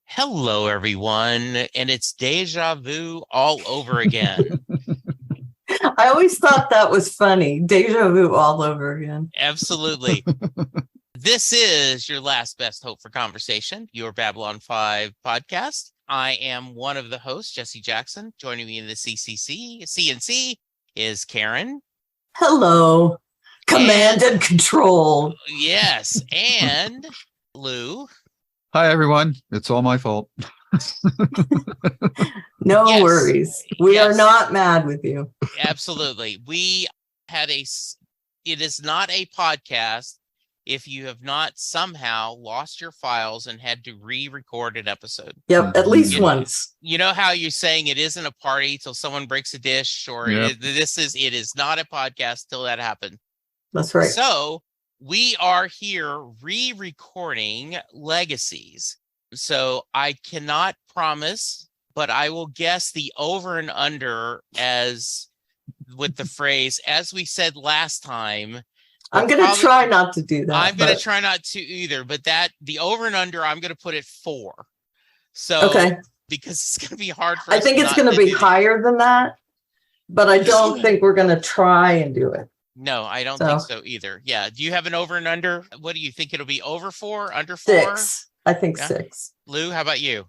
Hello, everyone, and it's deja vu all over again. I always thought that was funny. Deja vu all over again. Absolutely. This is your last best hope for conversation, your Babylon 5 podcast. I am one of the hosts, Jesse Jackson. Joining me in the CNC is Karen. Hello. Command and control. Yes, and Lou. Hi, everyone. It's all my fault. No Yes. worries. We Yes. are not mad with you. Absolutely. We had it is not a podcast if you have not somehow lost your files and had to re-record an episode. Yep, at least Yeah. once. You know how you're saying it isn't a party till someone breaks a dish, or Yep. it is not a podcast till that happened. That's right. So we are here re-recording Legacies. So I cannot promise, but I will guess the over and under as with the phrase, as we said last time. I'm going to try not to do that. I'm going to try not to either, but the over and under, I'm going to put it 4. So, Okay. because it's going to be hard for I us think it's not going to be do that. higher than that, but I don't think we're going to try and do it. No, I don't think so either. Yeah. Do you have an over and under? What do you think it'll be? Over 4, under 4? 6. I think Yeah. 6. Lou, how about you?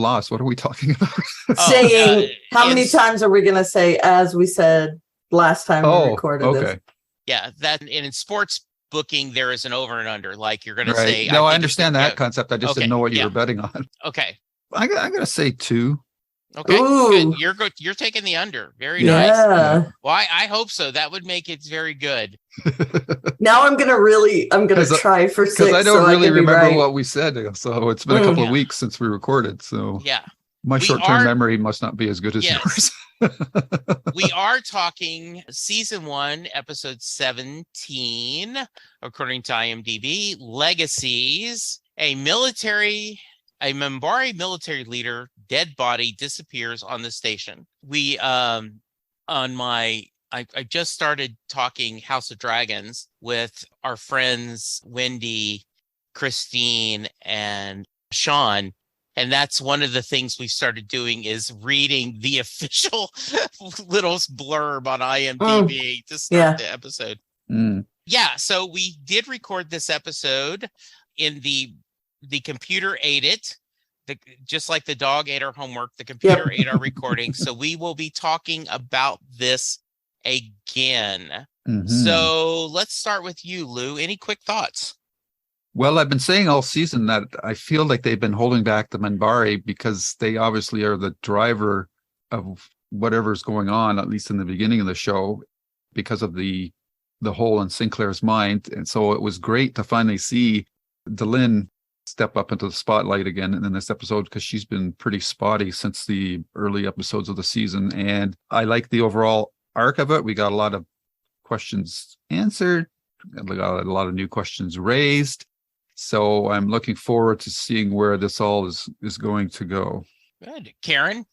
Lost. What are we talking about? Saying, how many it's- times are we going to say, as we said last time we recorded this? okay. Yeah, that in sports booking, there is an over and under. Like you're going to Right. say. No, I think understand it's- that concept. I just Okay, didn't know what you yeah. were betting on. Okay. I'm going to say 2. Okay. Ooh. Good. You're taking the under. Very nice. Yeah. Well, I hope so. That would make it very good. Now I'm going to try for 6. Because I don't so really can be remember right. what we said. So it's been a couple Yeah. of weeks since we recorded. So Yeah. my We short-term are- memory must not be as good as Yes. yours. We are talking season 1, episode 17, according to IMDb, Legacies. A Minbari military leader, dead body disappears on the station. I just started talking House of Dragons with our friends, Wendy, Christine, and Sean. And that's one of the things we started doing is reading the official little blurb on IMDb to start the episode. Mm. Yeah, so we did record this episode in the computer ate it. Just like the dog ate our homework, the computer ate our recording. So we will be talking about this again. Mhm. So let's start with you, Lou. Any quick thoughts? Well, I've been saying all season that I feel like they've been holding back the Minbari because they obviously are the driver of whatever's going on, at least in the beginning of the show, because of the hole in Sinclair's mind. And so it was great to finally see Delenn step up into the spotlight again in this episode, because she's been pretty spotty since the early episodes of the season. And I like the overall arc of it. We got a lot of questions answered, we got a lot of new questions raised. So I'm looking forward to seeing where this all is going to go. Good. Karen?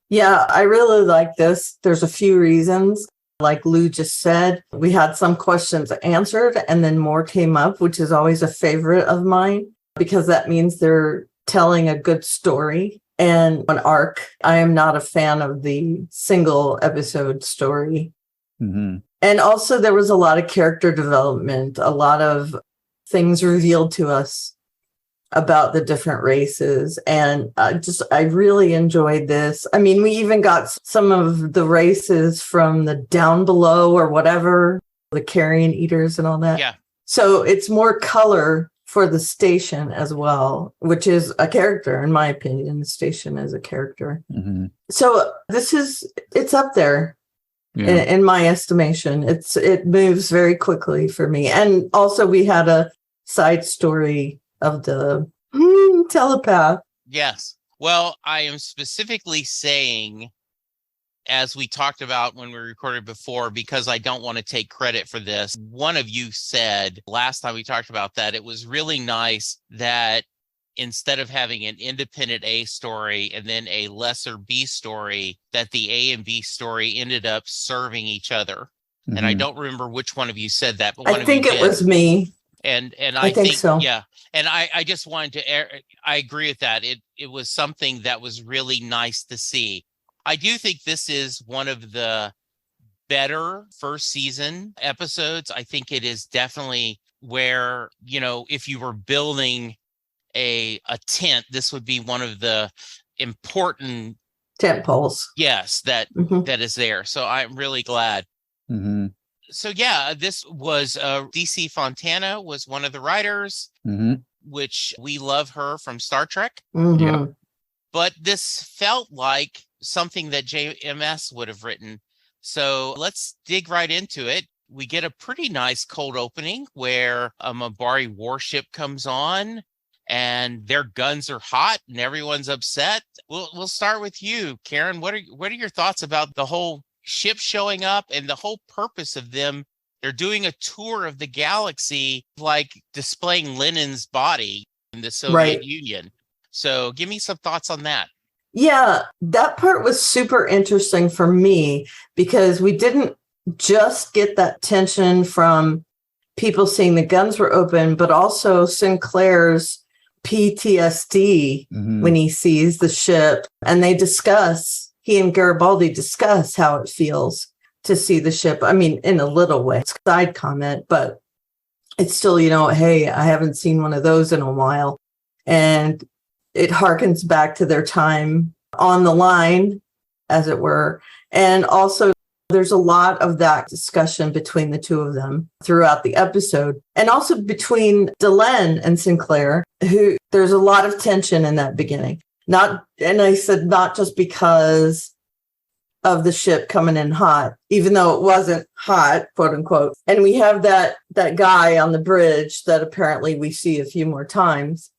Yeah, I really like this. There's a few reasons. Like Lou just said, we had some questions answered and then more came up, which is always a favorite of mine, because that means they're telling a good story and an arc. I am not a fan of the single episode story. Mm-hmm. And also there was a lot of character development, a lot of things revealed to us about the different races. And I really enjoyed this. I mean, we even got some of the races from the down below or whatever, the carrion eaters and all that. Yeah. So it's more color for the station as well, which is a character, in my opinion. The station is a character. Mm-hmm. So it's up there. Yeah. In my estimation. It moves very quickly for me. And also we had a side story of the telepath. Yes. Well, I am specifically saying, as we talked about when we recorded before, because I don't want to take credit for this, one of you said last time we talked about that, it was really nice that instead of having an independent A story and then a lesser B story, that the A and B story ended up serving each other. And I don't remember which one of you said that, but one I of think you it did. was me. And I think so. yeah. And I just wanted to I agree with that. It was something that was really nice to see. I do think this is one of the better first season episodes. I think it is definitely where, if you were building a tent, this would be one of the important tent poles. Yes, that is there. So I'm really glad. So yeah, this was DC Fontana was one of the writers, which we love her from Star Trek. Yeah. But this felt like something that JMS would have written. So let's dig right into it. We get a pretty nice cold opening where a Minbari warship comes on and their guns are hot and everyone's upset. We'll start with you, Karen. What are your thoughts about the whole ship showing up and the whole purpose of them? They're doing a tour of the galaxy, like displaying Lenin's body in the Soviet Union. So give me some thoughts on that. Yeah, that part was super interesting for me because we didn't just get that tension from people seeing the guns were open, but also Sinclair's PTSD when he sees the ship. And he and Garibaldi discuss how it feels to see the ship. I mean, in a little way, it's a side comment, but it's still, hey, I haven't seen one of those in a while. And it harkens back to their time on the line, as it were. And also, there's a lot of that discussion between the two of them throughout the episode. And also between Delenn and Sinclair, there's a lot of tension in that beginning. And I said not just because of the ship coming in hot, even though it wasn't hot, quote unquote. And we have that guy on the bridge that apparently we see a few more times.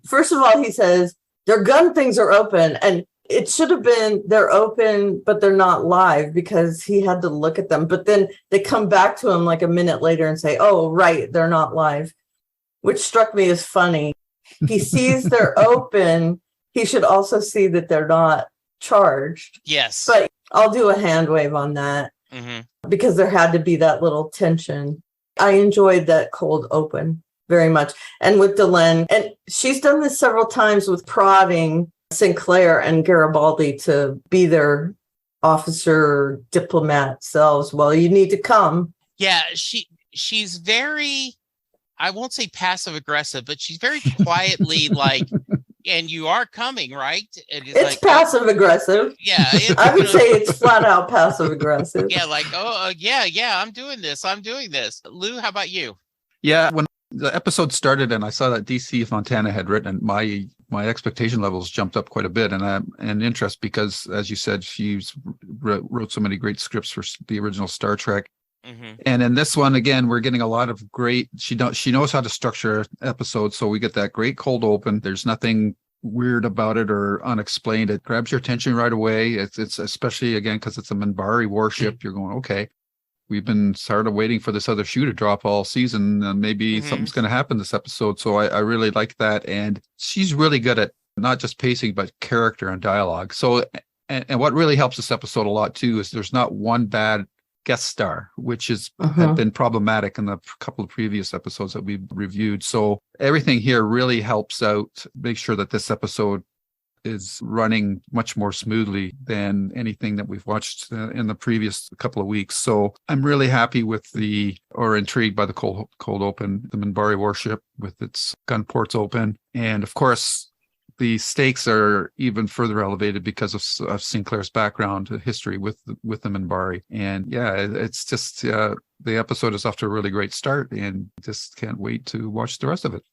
First of all, he says their gun things are open, and it should have been they're open, but they're not live because he had to look at them. But then they come back to him like a minute later and say, oh, right, they're not live, which struck me as funny. He sees they're open. He should also see that they're not charged. Yes. But I'll do a hand wave on that because there had to be that little tension. I enjoyed that cold open very much. And with Delenn, and she's done this several times with prodding Sinclair and Garibaldi to be their officer diplomat selves. Well, you need to come. Yeah, she's very, I won't say passive aggressive, but she's very quietly like, and you are coming, right? And it's like, passive aggressive. Yeah. I would say it's flat out passive aggressive. Yeah, like, yeah, I'm doing this. Lou, how about you? Yeah, when the episode started and I saw that DC Fontana had written, my expectation levels jumped up quite a bit, and interest because, as you said, she's wrote so many great scripts for the original Star Trek. And in this one, again, we're getting a lot of great. She knows how to structure episodes, so we get that great cold open. There's nothing weird about it or unexplained. It grabs your attention right away. It's especially again because it's a Minbari warship. You're going, okay. We've been sort of waiting for this other shoe to drop all season, and maybe something's going to happen this episode. So I really like that. And she's really good at not just pacing, but character and dialogue. So, and what really helps this episode a lot too, is there's not one bad guest star, which had been problematic in the couple of previous episodes that we've reviewed. So everything here really helps out, make sure that this episode is running much more smoothly than anything that we've watched in the previous couple of weeks. So I'm really happy with intrigued by the cold open, the Minbari warship with its gun ports open. And of course, the stakes are even further elevated because of Sinclair's background history with the Minbari. And yeah, it's just, the episode is off to a really great start and just can't wait to watch the rest of it.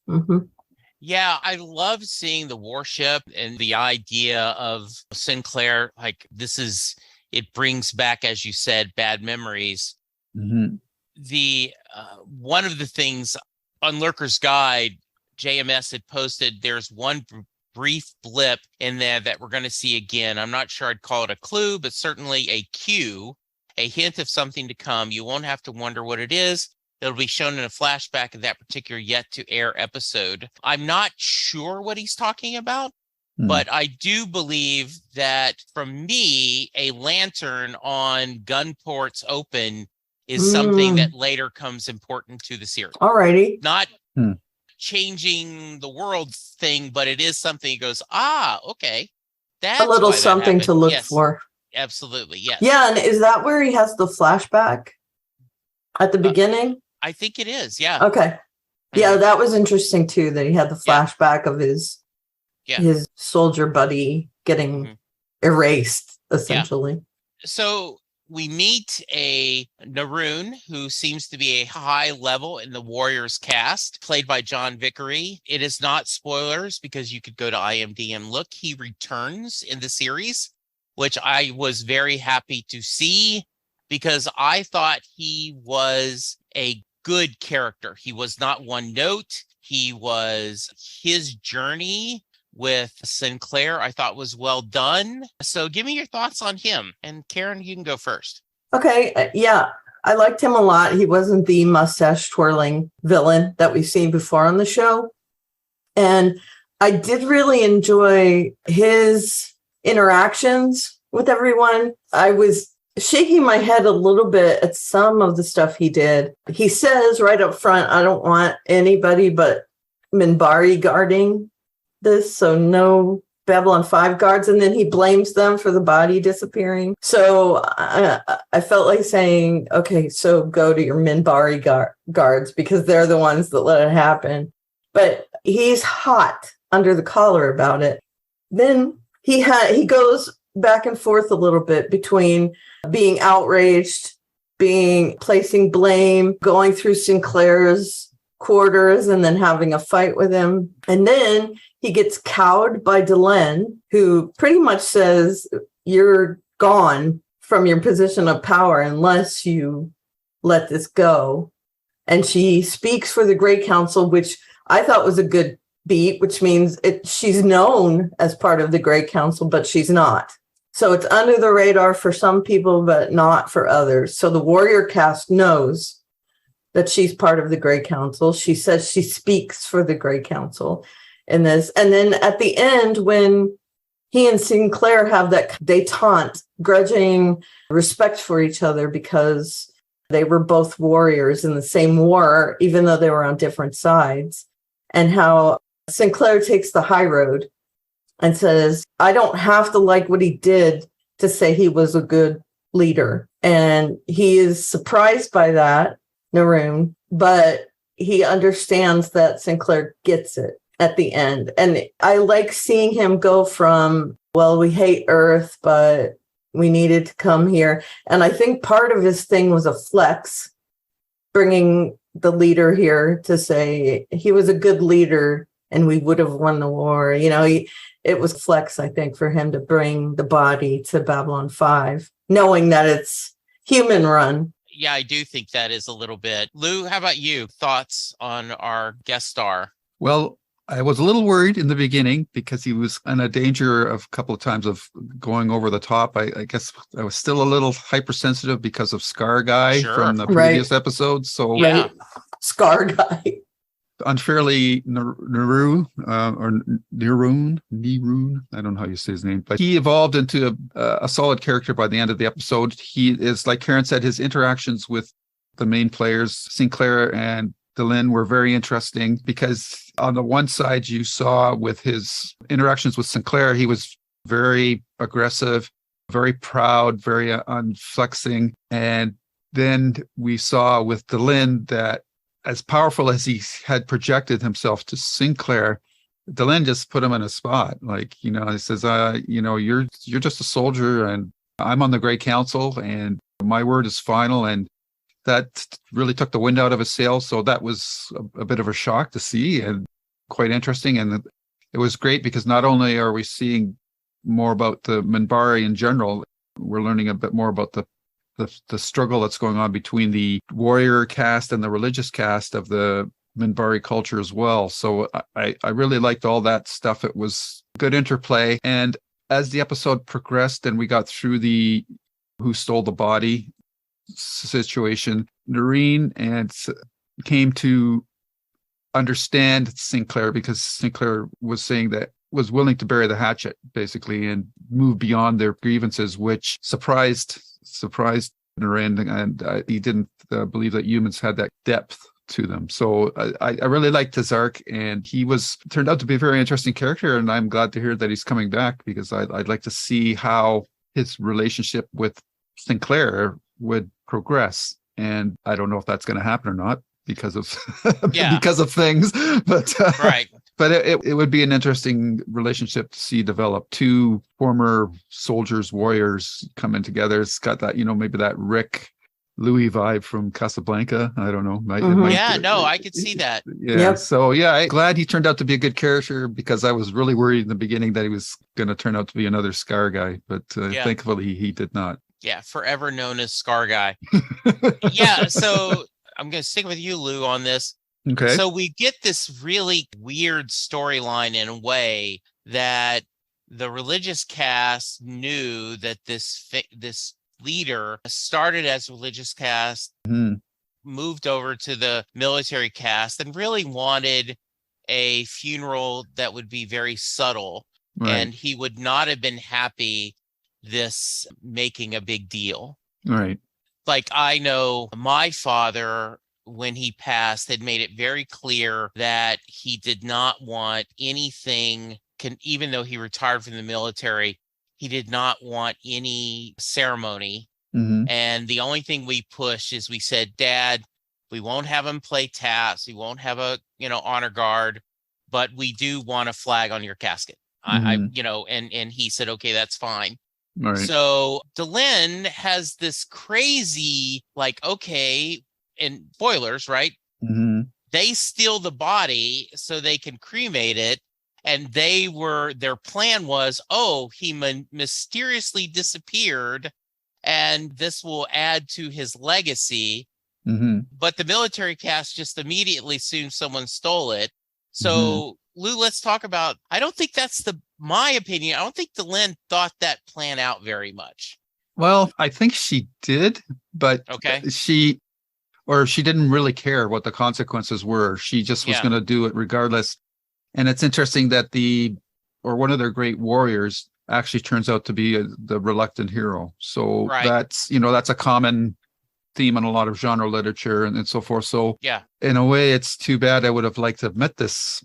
Yeah, I love seeing the warship and the idea of Sinclair. Like it brings back, as you said, bad memories. The one of the things on Lurker's Guide, JMS had posted, there's one brief blip in there that we're going to see again. I'm not sure I'd call it a clue, but certainly a cue, a hint of something to come. You won't have to wonder what it is. It'll be shown in a flashback of that particular yet to air episode. I'm not sure what he's talking about, but I do believe that from me, a lantern on gun ports open is something that later comes important to the series. Alrighty. Not changing the world thing, but it is something that goes, okay. That's a little why that something to happened. look Yes, for. absolutely. Yes. Yeah. And is that where he has the flashback at the beginning? I think it is. Yeah. Okay. Yeah, that was interesting too, that he had the flashback of his soldier buddy getting erased, essentially. Yeah. So we meet a Naroon who seems to be a high level in the Warriors cast, played by John Vickery. It is not spoilers because you could go to IMDb and look. He returns in the series, which I was very happy to see because I thought he was a good character. He was not one note. His journey with Sinclair, I thought was well done. So give me your thoughts on him. And Karen, you can go first. Okay. Yeah, I liked him a lot. He wasn't the mustache twirling villain that we've seen before on the show. And I did really enjoy his interactions with everyone. I was shaking my head a little bit at some of the stuff he did. He says right up front, I don't want anybody but Minbari guarding this, so no Babylon 5 guards, and then he blames them for the body disappearing. So I felt like saying, okay, so go to your Minbari guards because they're the ones that let it happen. But he's hot under the collar about it. Then he goes back and forth a little bit between being outraged, placing blame, going through Sinclair's quarters and then having a fight with him. And then he gets cowed by Delenn, who pretty much says, you're gone from your position of power unless you let this go. And she speaks for the Great Council, which I thought was a good beat, which means she's known as part of the Great Council, but she's not. So it's under the radar for some people, but not for others. So the warrior cast knows that she's part of the Great Council. She says she speaks for the Great Council in this. And then at the end, when he and Sinclair have that détente, grudging respect for each other because they were both warriors in the same war, even though they were on different sides, and how Sinclair takes the high road and says, I don't have to like what he did to say he was a good leader. And he is surprised by that, Naroon, but he understands that Sinclair gets it at the end. And I like seeing him go from, well, we hate Earth, but we needed to come here. And I think part of his thing was a flex, bringing the leader here to say he was a good leader and we would have won the war. You know, it was flex, I think, for him to bring the body to Babylon 5, knowing that it's human run. Yeah, I do think that is a little bit. Lou, how about you? Thoughts on our guest star? Well, I was a little worried in the beginning because he was in a danger of a couple of times of going over the top. I guess I was still a little hypersensitive because of Scar Guy from the previous episodes. So right. Scar Guy. Unfairly Naroon, I don't know how you say his name, but he evolved into a solid character by the end of the episode. He is, like Karen said, his interactions with the main players, Sinclair and Delenn, were very interesting because on the one side you saw with his interactions with Sinclair, he was very aggressive, very proud, very unflexing. And then we saw with Delenn that as powerful as he had projected himself to Sinclair, Delenn just put him in a spot. Like, you know, he says, you're just a soldier and I'm on the Great Council and my word is final. And that really took the wind out of his sails. So that was a bit of a shock to see and quite interesting. And it was great because not only are we seeing more about the Minbari in general, we're learning a bit more about the struggle that's going on between the warrior caste and the religious caste of the Minbari culture as well. So I really liked all that stuff. It was good interplay. And as the episode progressed and we got through the who stole the body, situation, Noreen came to understand Sinclair because Sinclair was saying that was willing to bury the hatchet basically and move beyond their grievances, which surprised Noreen, and he didn't believe that humans had that depth to them. So I really liked his arc, and he turned out to be a very interesting character, and I'm glad to hear that he's coming back because I'd like to see how his relationship with Sinclair would progress. And I don't know if that's going to happen or not because of because of things, but right. But it would be an interesting relationship to see develop. Two former soldiers, warriors coming together. It's got that, maybe that Rick Louis vibe from Casablanca. I don't know. I could see that. Yeah. Yep. So I'm glad he turned out to be a good character because I was really worried in the beginning that he was going to turn out to be another Scar guy, but thankfully he did not. Yeah, forever known as Scar guy. Yeah, so I'm going to stick with you, Lou, on this. Okay. So we get this really weird storyline in a way that the religious caste knew that this leader started as religious caste, moved over to the military caste, and really wanted a funeral that would be very subtle. Right. And he would not have been happy this making a big deal. Right. Like, I know my father, when he passed, had made it very clear that he did not want anything, even though he retired from the military, he did not want any ceremony. Mm-hmm. And the only thing we pushed is we said, Dad, we won't have him play taps. We won't have a, honor guard, but we do want a flag on your casket. Mm-hmm. And he said, okay, that's fine. Right. So Delenn has this crazy, okay, and spoilers, right? Mm-hmm. They steal the body so they can cremate it. And their plan was, he mysteriously disappeared and this will add to his legacy. Mm-hmm. But the military caste just immediately assumed someone stole it. So Lou, let's talk about, I don't think that's my opinion. I don't think Delenn thought that plan out very much. Well, I think she did, but she didn't really care what the consequences were. She just was going to do it regardless. And it's interesting that one of their great warriors actually turns out to be the reluctant hero. So that's a common theme in a lot of genre literature and so forth. So in a way, it's too bad. I would have liked to have met this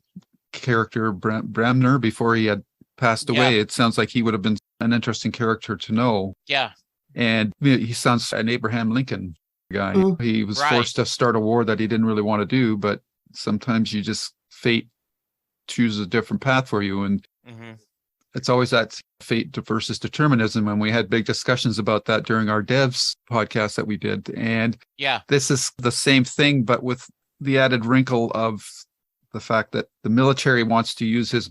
character, Bramner, before he had passed away. It sounds like he would have been an interesting character to know. Yeah. And he sounds an Abraham Lincoln guy. Mm. He was forced to start a war that he didn't really want to do, but sometimes fate chooses a different path for you. And it's always that fate versus determinism. And we had big discussions about that during our devs podcast that we did. And this is the same thing, but with the added wrinkle of the fact that the military wants to use his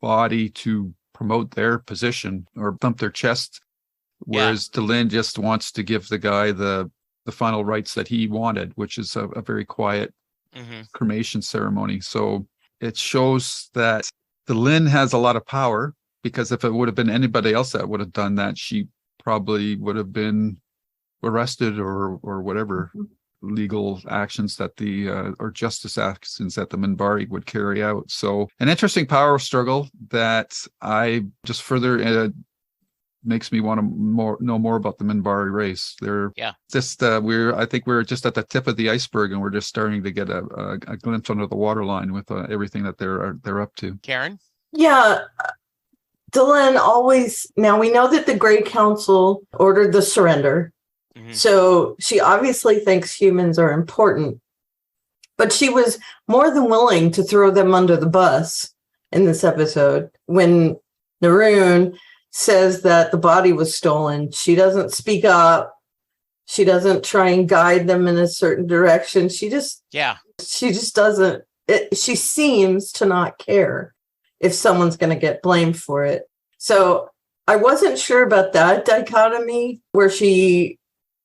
body to promote their position or thump their chest, whereas Delenn just wants to give the guy the final rites that he wanted, which is a very quiet cremation ceremony. So it shows that Delenn has a lot of power, because if it would have been anybody else that would have done that, she probably would have been arrested or whatever legal actions that or justice actions that the Minbari would carry out. So an interesting power struggle that I just further makes me want to know more about the Minbari race. They're just I think we're just at the tip of the iceberg, and we're just starting to get a glimpse under the waterline with everything that they're up to. Karen? Yeah. Delenn always, now we know that the Great Council ordered the surrender. Mm-hmm. So she obviously thinks humans are important, but she was more than willing to throw them under the bus in this episode. When Naroon says that the body was stolen, she doesn't speak up. She doesn't try and guide them in a certain direction. She just doesn't. She seems to not care if someone's going to get blamed for it. So I wasn't sure about that dichotomy where she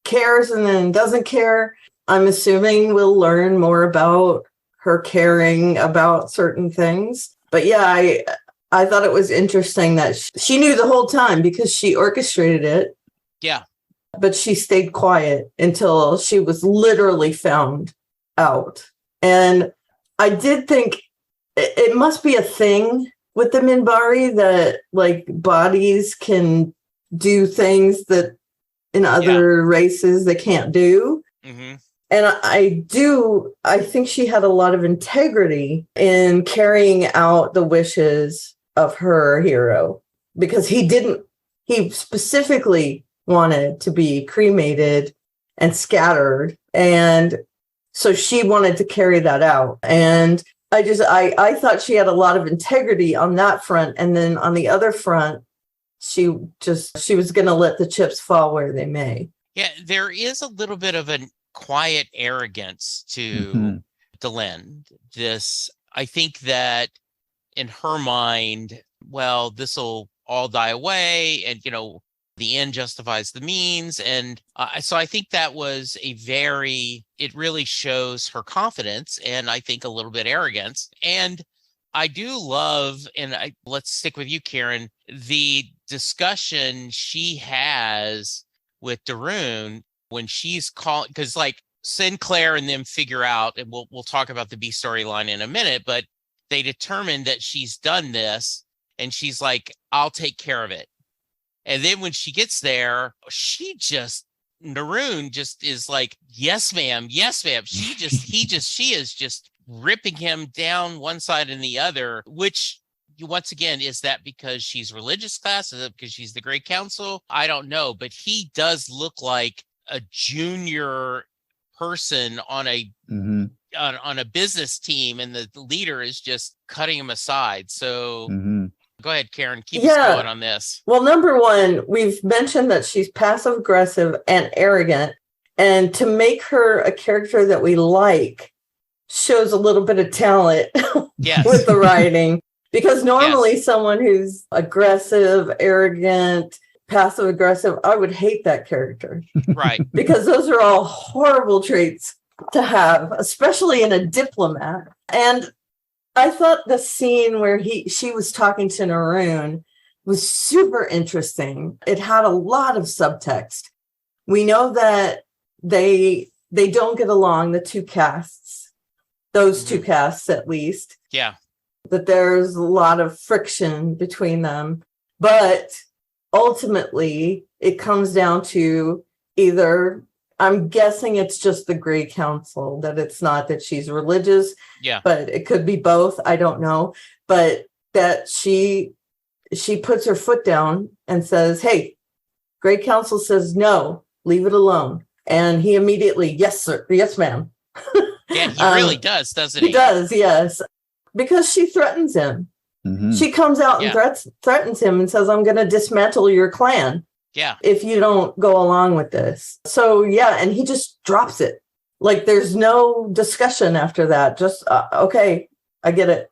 cares and then doesn't care. I'm assuming we'll learn more about her caring about certain things. But I thought it was interesting that she knew the whole time because she orchestrated it. Yeah. but she stayed quiet until she was literally found out. And I did think it must be a thing with the Minbari that like bodies can do things that in other races they can't do. Mm-hmm. And I think she had a lot of integrity in carrying out the wishes of her hero, because he specifically wanted to be cremated and scattered. And so she wanted to carry that out. And I thought she had a lot of integrity on that front. And then on the other front, she was going to let the chips fall where they may. Yeah, there is a little bit of a quiet arrogance to Delenn. I think that in her mind, well, this will all die away, and the end justifies the means. And so I think that was it really shows her confidence, and I think a little bit arrogance. And I do love, and let's stick with you, Karen, the discussion she has with Darun when she's calling, because like Sinclair and them figure out, and we'll talk about the B storyline in a minute, but they determine that she's done this, and she's like, I'll take care of it. And then when she gets there, Darun just is like, yes, ma'am. Yes, ma'am. She is just ripping him down one side and the other, which once again, is that because she's religious class? Is it because she's the Great Council? I don't know, but he does look like a junior person on a business team, and the leader is just cutting him aside. So go ahead, Karen, keep us going on this. Well, number one, we've mentioned that she's passive aggressive and arrogant, and to make her a character that we like shows a little bit of talent with the writing. Because normally someone who's aggressive, arrogant, passive aggressive, I would hate that character. Right. Because those are all horrible traits to have, especially in a diplomat. And I thought the scene where she was talking to Darun was super interesting. It had a lot of subtext. We know that they don't get along, the two castes, those two castes at least. Yeah. That there's a lot of friction between them. But ultimately, it comes down to either, I'm guessing it's just the Great Council, that it's not that she's religious, but it could be both. I don't know. But that she puts her foot down and says, hey, Great Council says, no, leave it alone. And he immediately, yes, sir. Yes, ma'am. Yeah, he really does, doesn't he? He does, yes. Because she threatens him. Mm-hmm. She comes out and threatens him and says, I'm going to dismantle your clan if you don't go along with this. So, and he just drops it. Like, there's no discussion after that. Just, okay, I get it.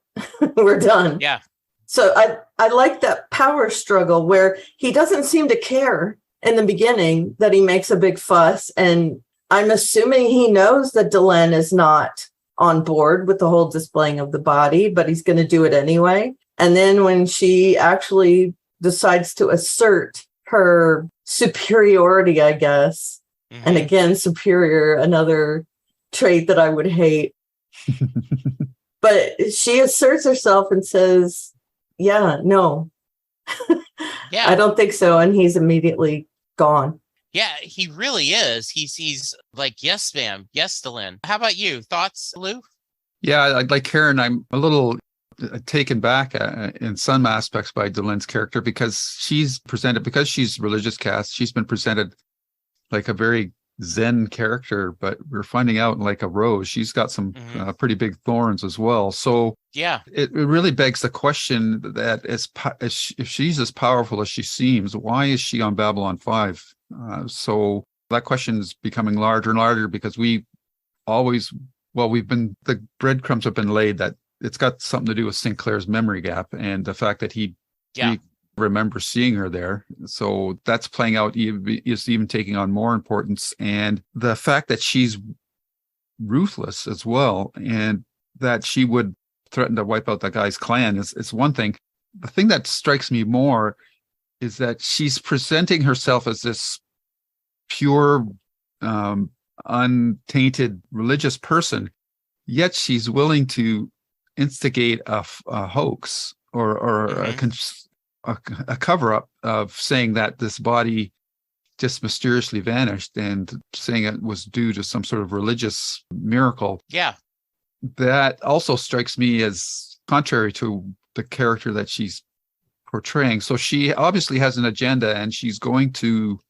We're done. Yeah. So I like that power struggle where he doesn't seem to care in the beginning that he makes a big fuss. And I'm assuming he knows that Delenn is not on board with the whole displaying of the body, but he's going to do it anyway. And then when she actually decides to assert her superiority, I guess, and again, superior, another trait that I would hate. But she asserts herself and says, no, I don't think so. And he's immediately gone. Yeah, he really is. He's like, yes, ma'am. Yes, Delenn. How about you? Thoughts, Lou? Yeah, like Karen, I'm a little taken back in some aspects by Delenn's character because she's religious caste. She's been presented like a very Zen character, but we're finding out like a rose. She's got some pretty big thorns as well. So it really begs the question that if she's as powerful as she seems, why is she on Babylon 5? So that question is becoming larger and larger because the breadcrumbs have been laid that it's got something to do with Sinclair's memory gap and the fact that he remembers seeing her there. So that's playing out, is even taking on more importance. And the fact that she's ruthless as well and that she would threaten to wipe out that guy's clan is one thing. The thing that strikes me more is that she's presenting herself as this pure, untainted religious person, yet she's willing to instigate a hoax or a cover-up of saying that this body just mysteriously vanished and saying it was due to some sort of religious miracle. Yeah. That also strikes me as contrary to the character that she's portraying. So she obviously has an agenda, and she's going to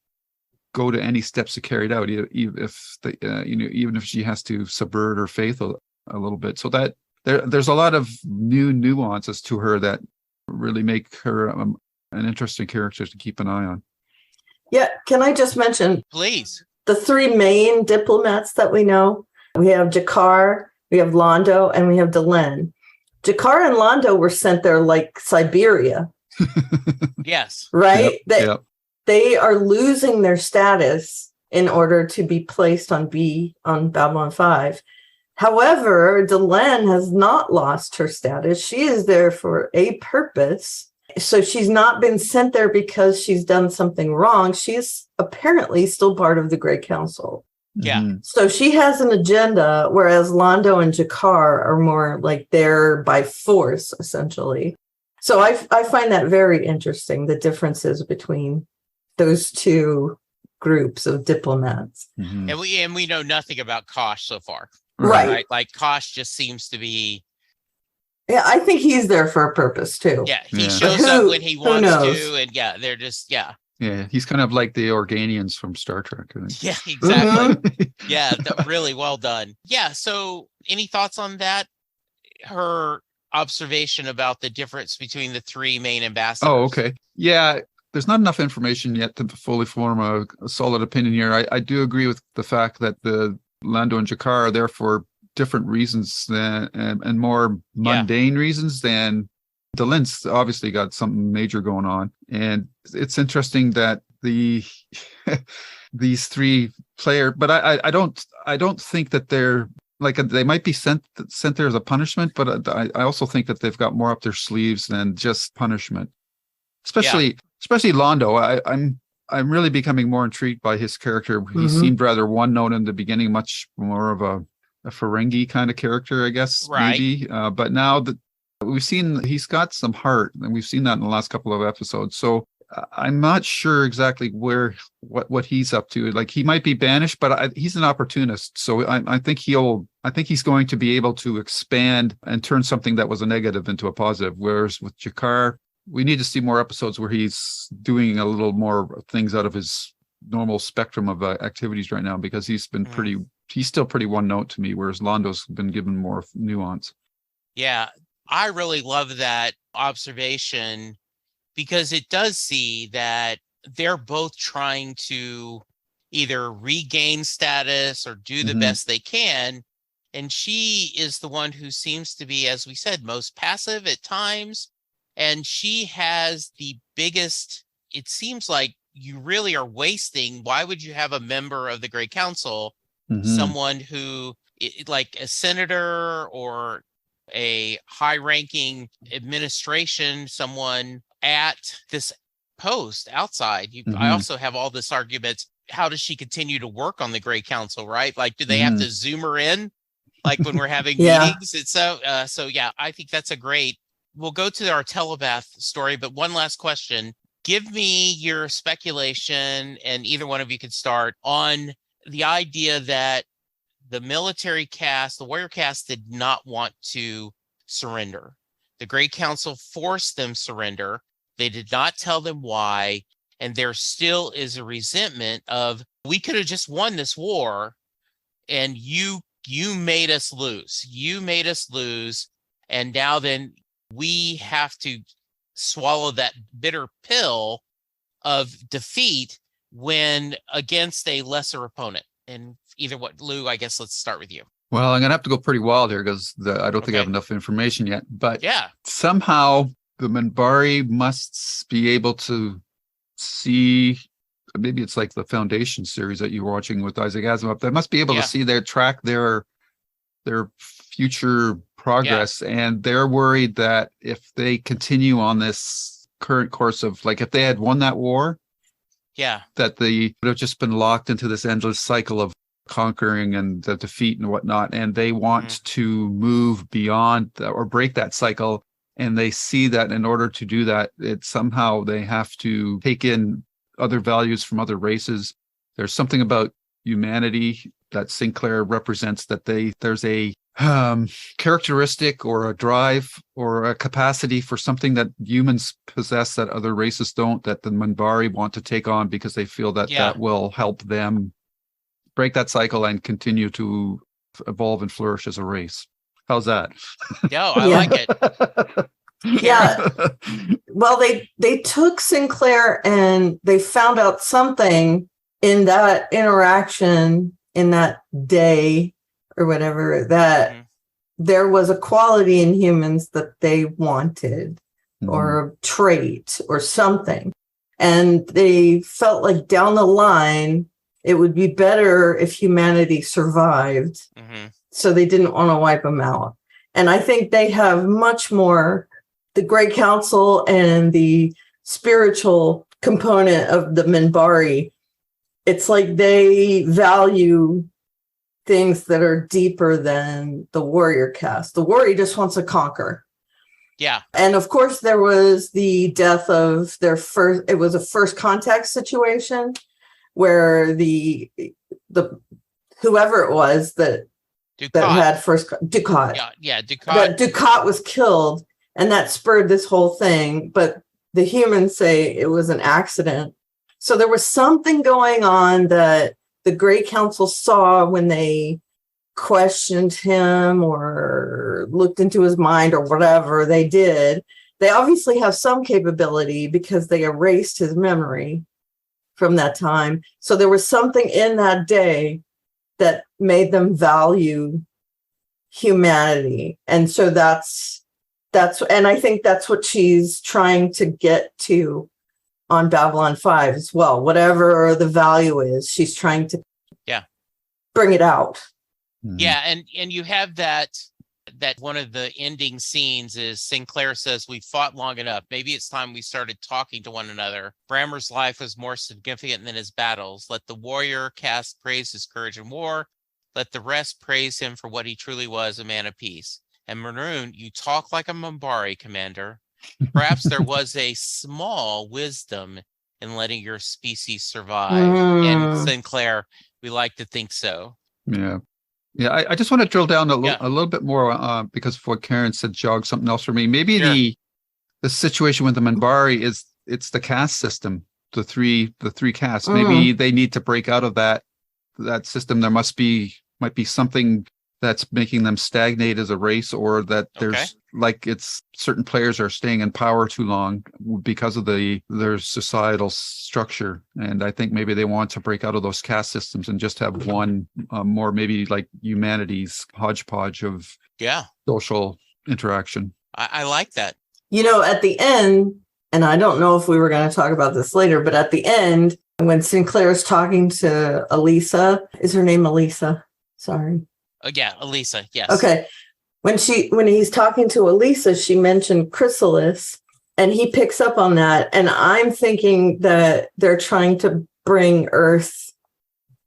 go to any steps to carry it out, even if she has to subvert her faith a little bit. So that there's a lot of new nuances to her that really make her an interesting character to keep an eye on. Yeah, can I just mention, please, the three main diplomats that we know? We have Jakar, we have Londo, and we have Delenn. Jakar and Londo were sent there like Siberia. Yes. Right? Yep. They are losing their status in order to be placed on Babylon 5. However, Delenn has not lost her status. She is there for a purpose. So she's not been sent there because she's done something wrong. She's apparently still part of the Great Council. Yeah. Mm-hmm. So she has an agenda, whereas Londo and Jakar are more like there by force, essentially. So I find that very interesting, the differences between those two groups of diplomats. Mm-hmm. And we know nothing about Kosh so far. Right. Like Kosh just seems to be. Yeah, I think he's there for a purpose too. Yeah, he Yeah. shows up when he wants knows? to, and yeah, they're just Yeah, he's kind of like the Organians from Star Trek, I think. Yeah, exactly. Yeah, really well done. Yeah, so any thoughts on that? Her observation about the difference between the three main ambassadors. Oh, okay. Yeah, there's not enough information yet to fully form a solid opinion here. I do agree with the fact that the Londo and Jakar are there for different reasons and more mundane reasons than Delenn's obviously got something major going on. And it's interesting that these three players, but I don't think that they're like, they might be sent there as a punishment, but I also think that they've got more up their sleeves than just punishment. Especially Londo. I'm really becoming more intrigued by his character. He seemed rather one note in the beginning, much more of a Ferengi kind of character, I guess, right. maybe. But now that we've seen, he's got some heart, and we've seen that in the last couple of episodes. So I'm not sure exactly what he's up to. Like, he might be banished, but he's an opportunist. So I think he's going to be able to expand and turn something that was a negative into a positive. Whereas with Jakar, we need to see more episodes where he's doing a little more things out of his normal spectrum of activities right now, because he's been he's still pretty one note to me, whereas Londo's been given more nuance. Yeah, I really love that observation, because it does see that they're both trying to either regain status or do the best they can. And she is the one who seems to be, as we said, most passive at times. And she has the biggest, it seems like you really are wasting. Why would you have a member of the Great Council, someone who, like a senator or a high-ranking administration, someone at this post outside? I also have all this argument. How does she continue to work on the Great Council, right? Like, do they have to zoom her in, like when we're having meetings? It's so yeah, I think that's a great. We'll go to our telepath story, but one last question. Give me your speculation, and either one of you could start, on the idea that the military caste, the warrior caste, did not want to surrender. The Great Council forced them surrender. They did not tell them why. And there still is a resentment of, we could have just won this war, and you made us lose. You made us lose. And now then we have to swallow that bitter pill of defeat when against a lesser opponent. And Lou, I guess let's start with you. Well, I'm going to have to go pretty wild here, because I don't think I have enough information yet. But yeah, somehow the Minbari must be able to see, maybe it's like the Foundation series that you're watching with Isaac Asimov. They must be able to see track their future progress. And they're worried that if they continue on this current course of, like, if they had won that war, Yeah. that they would have just been locked into this endless cycle of conquering and the defeat and whatnot. And they want to move beyond or break that cycle. And they see that in order to do that, it somehow they have to take in other values from other races. There's something about humanity that Sinclair represents, that there's a characteristic or a drive or a capacity for something that humans possess that other races don't, that the Minbari want to take on because they feel that that will help them break that cycle and continue to evolve and flourish as a race. How's that? Yeah, I like it. Yeah. Well, they took Sinclair and they found out something in that interaction in that day or whatever, that there was a quality in humans that they wanted, or a trait or something. And they felt like down the line, it would be better if humanity survived. So they didn't want to wipe them out. And I think they have much more, the Great Council and the spiritual component of the Minbari. It's like they value things that are deeper than the warrior caste. The warrior just wants to conquer. Yeah. And of course, there was the death of their first, it was a first contact situation where the whoever it was that had first, Ducat. Yeah, Ducat. But Ducat was killed, and that spurred this whole thing. But the humans say it was an accident. So there was something going on that the Great Council saw when they questioned him or looked into his mind or whatever they did. They obviously have some capability because they erased his memory from that time. So there was something in that day that made them value humanity. And so that's, and I think that's what she's trying to get to on Babylon 5 as well. Whatever the value is, she's trying to bring it out. Yeah, and you have that one of the ending scenes is Sinclair says, "We've fought long enough. Maybe it's time we started talking to one another. Brammer's life was more significant than his battles. Let the warrior caste praise his courage in war. Let the rest praise him for what he truly was, a man of peace. And Maroon, you talk like a Minbari, Commander. Perhaps there was a small wisdom in letting your species survive." And Sinclair, we like to think so. Yeah. I just want to drill down a little bit more because of what Karen said jogged something else for me. Maybe the situation with the Minbari is it's the caste system, the three castes. Maybe they need to break out of that system. There might be something that's making them stagnate as a race, or that there's like it's certain players are staying in power too long because of their societal structure. And I think maybe they want to break out of those caste systems and just have one more maybe like humanity's hodgepodge of social interaction. I like that. You know, at the end, and I don't know if we were going to talk about this later, but at the end, when Sinclair's talking to Elisa, is her name Elisa? Sorry. Yeah, Elisa, yes. Okay. When he's talking to Elisa, she mentioned chrysalis, and he picks up on that. And I'm thinking that they're trying to bring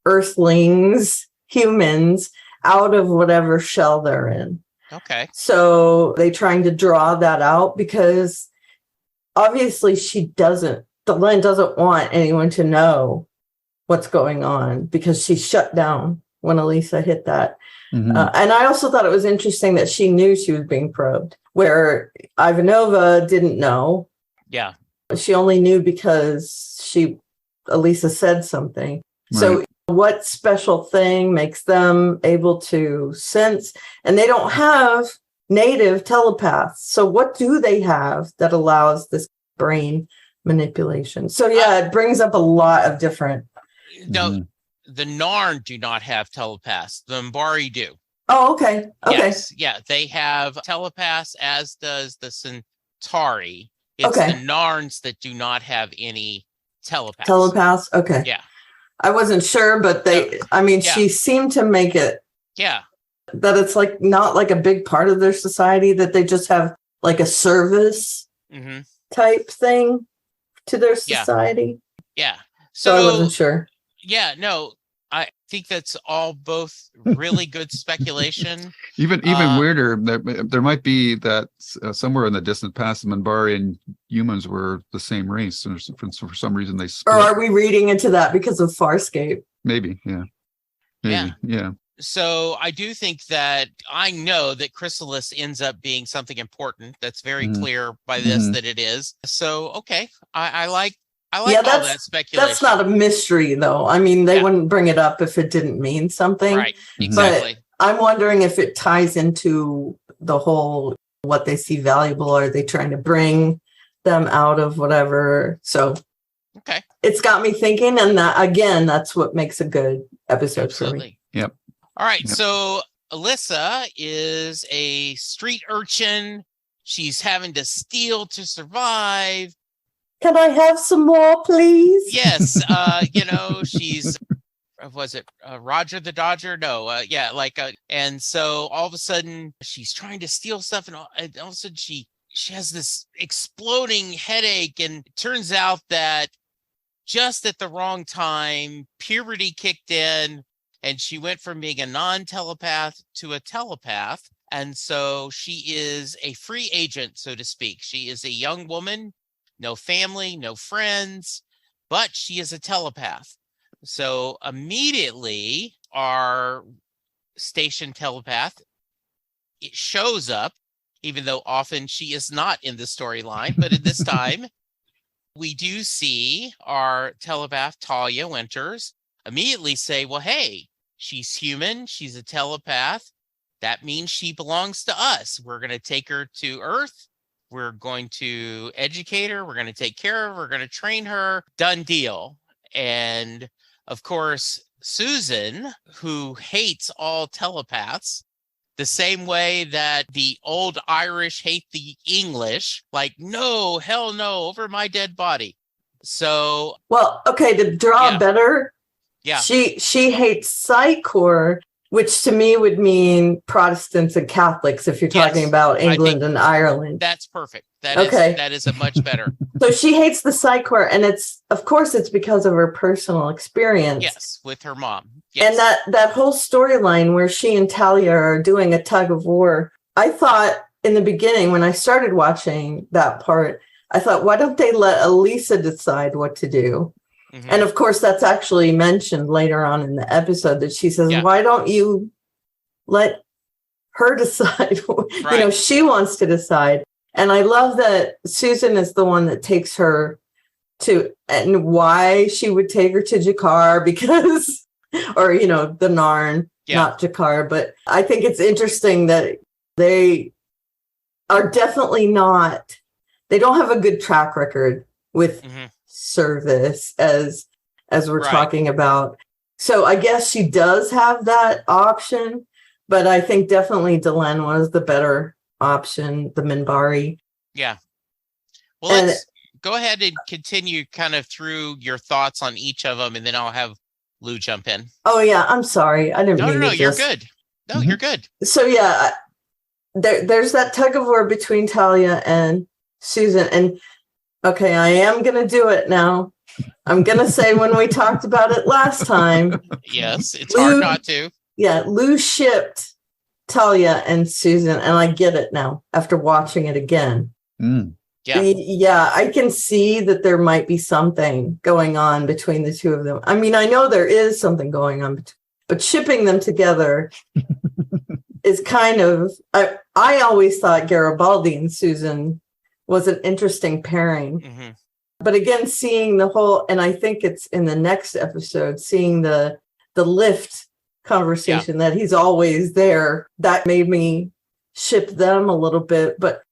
earthlings, humans, out of whatever shell they're in. Okay. So they're trying to draw that out because obviously Delenn doesn't want anyone to know what's going on because she shut down when Elisa hit that. And I also thought it was interesting that she knew she was being probed, where Ivanova didn't know. Yeah. She only knew because Elisa said something. Right. So what special thing makes them able to sense? And they don't have native telepaths. So what do they have that allows this brain manipulation? So it brings up a lot of different. No. The Narn do not have telepaths. The Minbari do. Oh, okay. Yes, yeah, they have telepaths, as does the Centauri. It's the Narns that do not have any telepaths. Telepaths? Okay. Yeah. I wasn't sure, but she seemed to make it. Yeah. That it's like not like a big part of their society, that they just have like a service type thing to their society. Yeah. So I wasn't So, sure. yeah, no, I think that's all both really good speculation. Even weirder, there might be that somewhere in the distant past, the Minbari and humans were the same race, and for some reason they Or split. are we reading into that because of Farscape? Maybe, yeah. Maybe, yeah. So I do think that I know that Chrysalis ends up being something important. That's very clear by this that it is. So okay, I like all that speculation. That's not a mystery, though. I mean, they wouldn't bring it up if it didn't mean something. Right, exactly. But I'm wondering if it ties into the whole what they see valuable. Are they trying to bring them out of whatever? So okay, it's got me thinking, and that again, that's what makes a good episode absolutely. for me. Yep. All right, so Alyssa is a street urchin. She's having to steal to survive. Can I have some more, please? Yes, she's was it Roger the Dodger? No, and so all of a sudden she's trying to steal stuff, and all of a sudden she has this exploding headache, and it turns out that just at the wrong time, puberty kicked in, and she went from being a non-telepath to a telepath. And so she is a free agent, so to speak. She is a young woman, no family, no friends, but she is a telepath. So immediately our station telepath, it shows up, even though often she is not in the storyline. But at this time, we do see our telepath, Talia Winters, immediately say, well, hey, she's human. She's a telepath. That means she belongs to us. We're going to take her to Earth. We're going to educate her. We're going to take care of her. We're going to train her. Done deal. And of course, Susan, who hates all telepaths, the same way that the old Irish hate the English, like, no, hell no, over my dead body. So, well, okay, to draw better, she hates Psychor, which to me would mean Protestants and Catholics if you're talking about England and Ireland. That's perfect. That is a much better. So she hates the Psychor, and it's because of her personal experience. Yes, with her mom. Yes. And that whole storyline where she and Talia are doing a tug of war, I thought in the beginning when I started watching that part, I thought, why don't they let Elisa decide what to do? Mm-hmm. And of course, that's actually mentioned later on in the episode that she says, why don't you let her decide? Right. She wants to decide. And I love that Susan is the one that takes her to, and why she would take her to Jakar because, or, the Narn, not Jakar. But I think it's interesting that they are definitely not, they don't have a good track record with service as we're talking about. So I guess she does have that option, but I think definitely Delenn was the better option, the Minbari. Yeah. Well, let's go ahead and continue kind of through your thoughts on each of them, and then I'll have Lou jump in. Oh yeah, I'm sorry. I didn't mean No, you're good. No, you're good. So yeah, there's that tug of war between Talia and Susan, and okay, I am going to do it now. I'm going to say when we talked about it last time. Yes, it's hard not to. Yeah, Lou shipped Talia and Susan, and I get it now after watching it again. Yeah, I can see that there might be something going on between the two of them. I mean, I know there is something going on, but shipping them together is kind of, I always thought Garibaldi and Susan was an interesting pairing. Mm-hmm. But again, seeing the whole, and I think it's in the next episode, seeing the lift conversation that he's always there, that made me ship them a little bit. But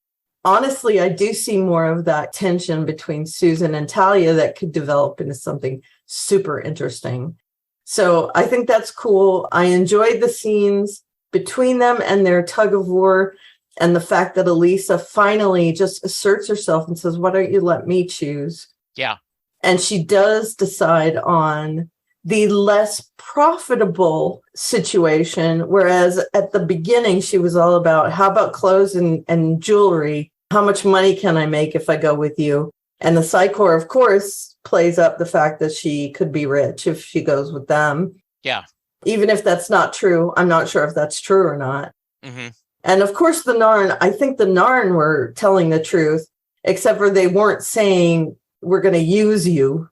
honestly, I do see more of that tension between Susan and Talia that could develop into something super interesting. So I think that's cool. I enjoyed the scenes between them and their tug of war. And the fact that Elisa finally just asserts herself and says, why don't you let me choose? Yeah. And she does decide on the less profitable situation. Whereas at the beginning, she was all about, how about clothes and jewelry? How much money can I make if I go with you? And the Psychor, of course, plays up the fact that she could be rich if she goes with them. Yeah. Even if that's not true, I'm not sure if that's true or not. Mm-hmm. And of course, the Narn, I think the Narn were telling the truth, except for they weren't saying, we're going to use you.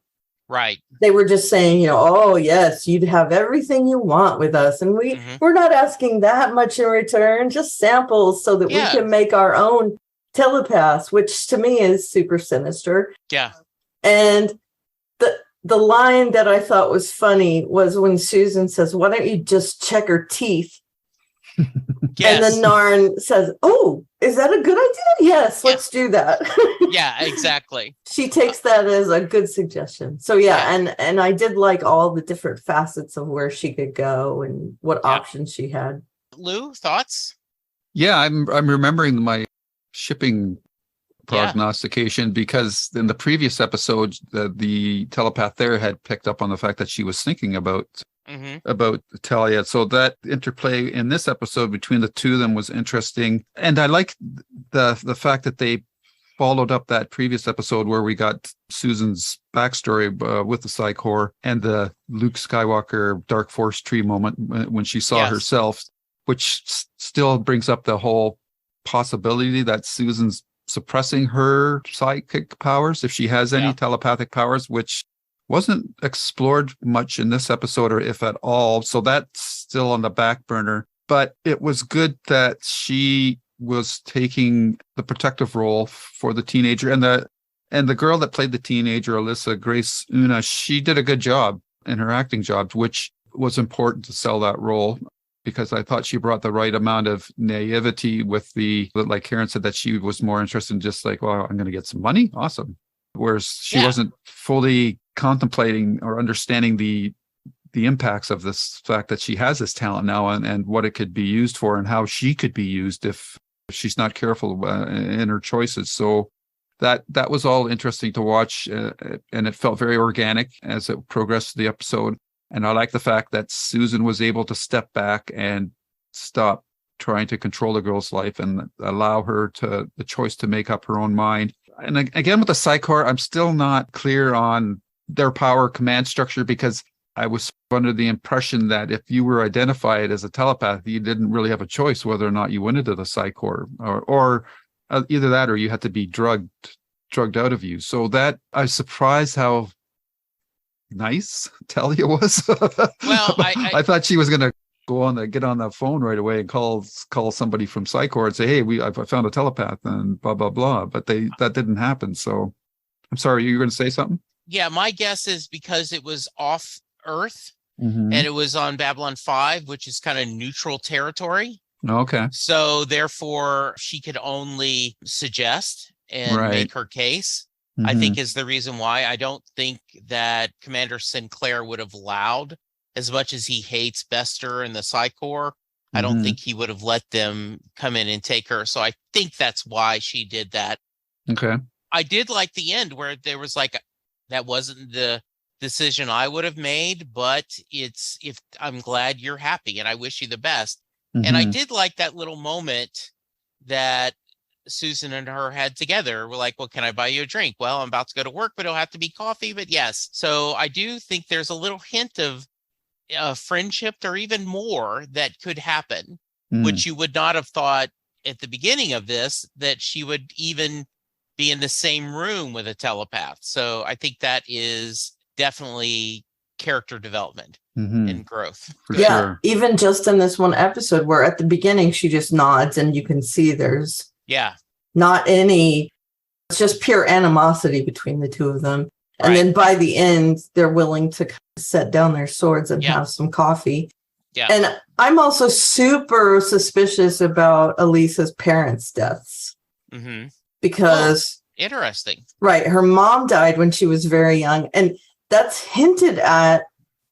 Right. They were just saying, oh, yes, you'd have everything you want with us. And we're not asking that much in return, just samples so that we can make our own telepaths, which to me is super sinister. Yeah. And the line that I thought was funny was when Susan says, why don't you just check her teeth? Yes. And then Narn says, oh, is that a good idea? Yes, let's do that. Yeah, exactly. She takes that as a good suggestion. So and I did like all the different facets of where she could go and what options she had. Lou, thoughts? Yeah, I'm remembering my shipping prognostication because in the previous episode, the telepath there had picked up on the fact that she was thinking about Talia. So that interplay in this episode between the two of them was interesting. And I like the fact that they followed up that previous episode where we got Susan's backstory with the Psychor and the Luke Skywalker Dark Force tree moment when she saw herself, which still brings up the whole possibility that Susan's suppressing her psychic powers if she has any telepathic powers, which wasn't explored much in this episode, or if at all. So that's still on the back burner. But it was good that she was taking the protective role for the teenager, and the girl that played the teenager, Alyssa Grace Una, she did a good job in her acting job, which was important to sell that role, because I thought she brought the right amount of naivety with like Karen said, that she was more interested in just like, well, I'm going to get some money. Awesome. Whereas she wasn't fully contemplating or understanding the impacts of this fact that she has this talent now and what it could be used for and how she could be used if she's not careful in her choices. So that was all interesting to watch, and it felt very organic as it progressed the episode. And I like the fact that Susan was able to step back and stop trying to control the girl's life and allow her the choice to make up her own mind. And again, with the Psychor, I'm still not clear on their power command structure, because I was under the impression that if you were identified as a telepath, you didn't really have a choice whether or not you went into the Psychor, or either that or you had to be drugged out of you. So that I was surprised how nice Talia was. Well, I thought she was going to get on the phone right away and call somebody from Psychor and say, hey, I found a telepath and blah, blah, blah. But that didn't happen. So I'm sorry, you were going to say something? Yeah, my guess is because it was off Earth and it was on Babylon 5, which is kind of neutral territory. Okay. So therefore, she could only suggest and make her case. I think is the reason why. I don't think that Commander Sinclair would have allowed, as much as he hates Bester and the Psychor, I don't think he would have let them come in and take her. So I think that's why she did that. Okay. I did like the end where there was like, that wasn't the decision I would have made, but I'm glad you're happy and I wish you the best. And I did like that little moment that Susan and her had together. We're like, well, can I buy you a drink? Well, I'm about to go to work, but it'll have to be coffee, but yes. So I do think there's a little hint of friendship or even more that could happen, which you would not have thought at the beginning of this, that she would even be in the same room with a telepath. So I think that is definitely character development and growth. For sure. Even just in this one episode where at the beginning she just nods and you can see there's not any, it's just pure animosity between the two of them. And then by the end, they're willing to set down their swords and have some coffee. Yeah. And I'm also super suspicious about Elisa's parents' deaths. Because interesting. Right. Her mom died when she was very young. And that's hinted at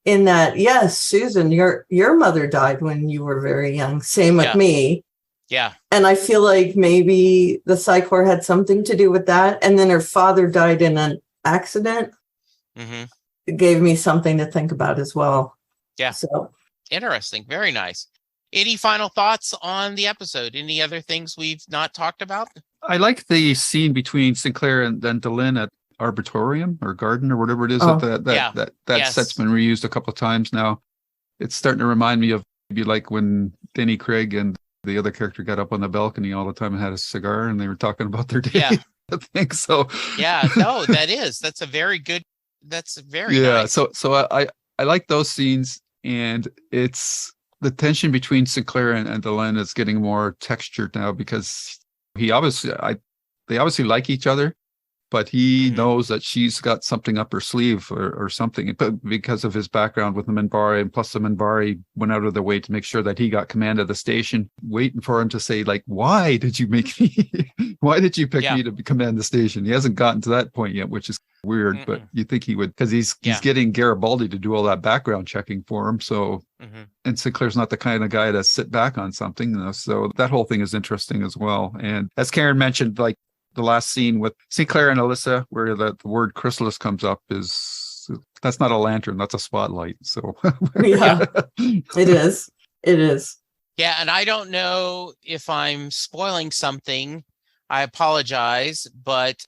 in that, yes, Susan, your mother died when you were very young. Same with me. Yeah. And I feel like maybe the Psychor had something to do with that. And then her father died in an accident. It gave me something to think about as well. Yeah. So interesting. Very nice. Any final thoughts on the episode? Any other things we've not talked about? I like the scene between Sinclair and then Delenn arboretum or garden or whatever it is Oh. that Yes. set's been reused a couple of times now. It's starting to remind me of maybe like when Denny Craig and the other character got up on the balcony all the time and had a cigar and they were talking about their day. Yeah. I think so. Yeah, no, that's a very good, that's very Yeah. nice. So I like those scenes, and it's the tension between Sinclair and Delenn is getting more textured now because they obviously like each other, but he knows that she's got something up her sleeve or something, but because of his background with the Minbari, and plus the Minbari went out of their way to make sure that he got command of the station, waiting for him to say, like, why did you make me, why did you pick me to command the station? He hasn't gotten to that point yet, which is weird, but you think he would, because he's getting Garibaldi to do all that background checking for him. So, and Sinclair's not the kind of guy to sit back on something, you know, so that whole thing is interesting as well. And as Karen mentioned, like, the last scene with Sinclair and Alyssa, where the word chrysalis comes up, that's not a lantern, that's a spotlight. So Yeah, it is. It is. Yeah, and I don't know if I'm spoiling something. I apologize, but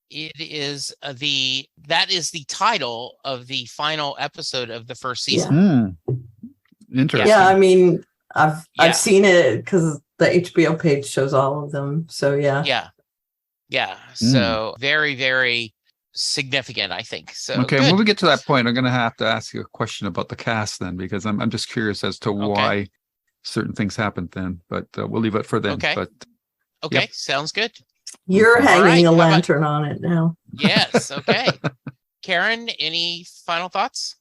it is that is the title of the final episode of the first season. Interesting. Yeah, I mean, I've seen it because the HBO page shows all of them. So yeah. So very, very significant, I think. So okay, when we get to that point, I'm going to have to ask you a question about the cast then, because I'm just curious as to why certain things happened then. But we'll leave it for then. Okay. But Sounds good. You're hanging a lantern on it now. Yes. Okay. Karen, any final thoughts?